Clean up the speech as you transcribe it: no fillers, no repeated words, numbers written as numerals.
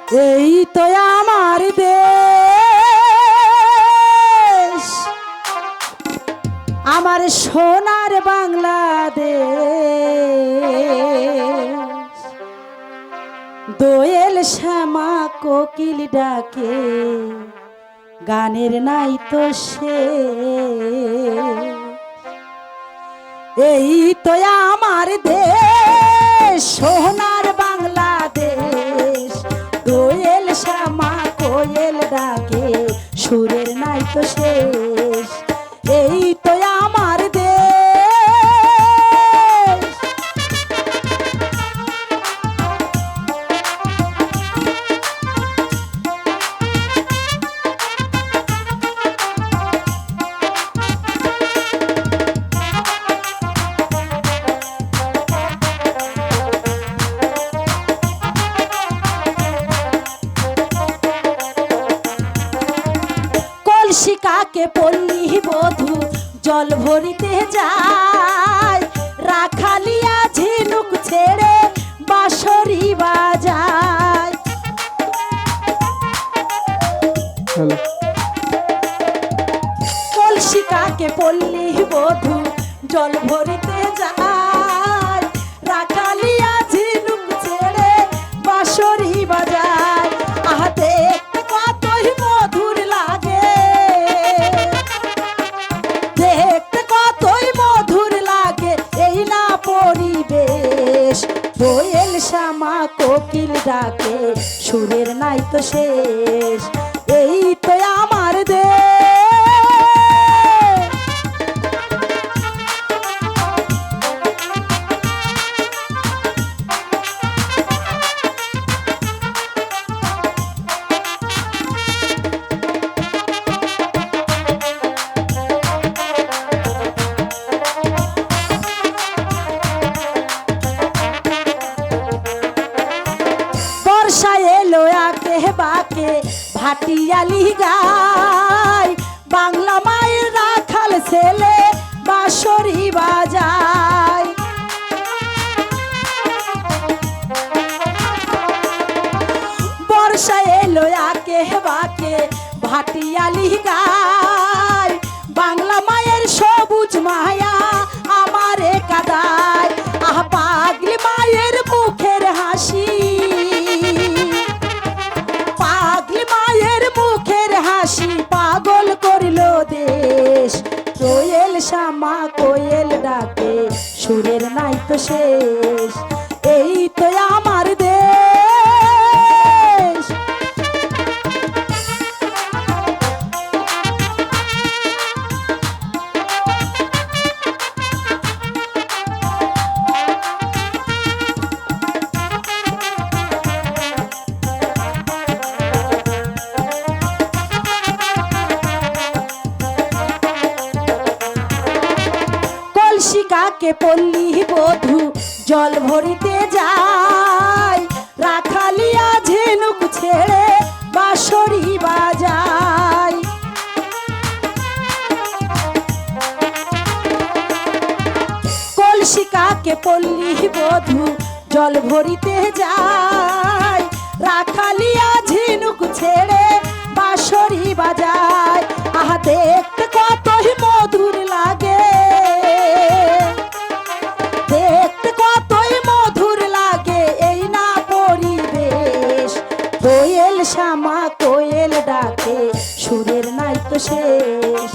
এই তো আমার দেশ, আমার সোনার বাংলাদেশ। দোয়েল শ্যামা কোকিল ডাকে, গানের নাই তো শেষ। এই তো আমার দেশ, সোনার বাংলাদেশ। দোয়েল শ্যামা কোয়েল ডাকে, সুরের নাই তো শেষ। এই তো আমার দেশ। কলসিকাকে পল্লী বধূ জল ভরিতে যায়, রাখালিয়া ঝিনুক ছেড়ে বাঁশরি বাজায়। কলসিকাকে পল্লী বধূ জল ভরিতে যায়, রাখালিয়া ঝিনুক ছেড়ে বাঁশরি বাজায়। আহা দেখতে কতই মধুর লাগে, দেখতে কতই মধুর লাগে এই না পরিবেশ। দোয়েল শ্যামা কোকিল ডাকে, সুরের নাই তো শেষ। এই তো আমার দেশ। বর্ষা এলো আকে বাকে ভাটিয়ালি গায়, বাংলা মায়ের রাখাল ছেলে বাঁশরি বাজায়। বর্ষা এলো আকে বাকে ভাটিয়ালি গায়, বাংলা মায়ের সবুজ মায়া আমারে কাদায়। আহ পাগলি মায়ের মুখের হাসি, পাগলি মায়ের মুখের হাসি পাগল করিল দেশ। দোয়েল শ্যামা কোয়েল ডাকে, সুরের নাই তো শেষ। এই তো আমার দেশ। কলসিকাকে পল্লী বধূ জল ভরিতে যায়, রাখালিয়া ঝিনুক ছেড়ে বাঁশরি বাজায়। কলসিকাকে পল্লী বধূ জল ভরিতে যায়, রাখালিয়া ঝিনুক ছেড়ে বাঁশরি বাজায়। আহা দেখতে কতই মধুর লাগে, দেখতে কতই মধুর লাগে এই না পরিবেশ। দোয়েল শ্যামা কোয়েল ডাকে, সুরের নাই তো শেষ।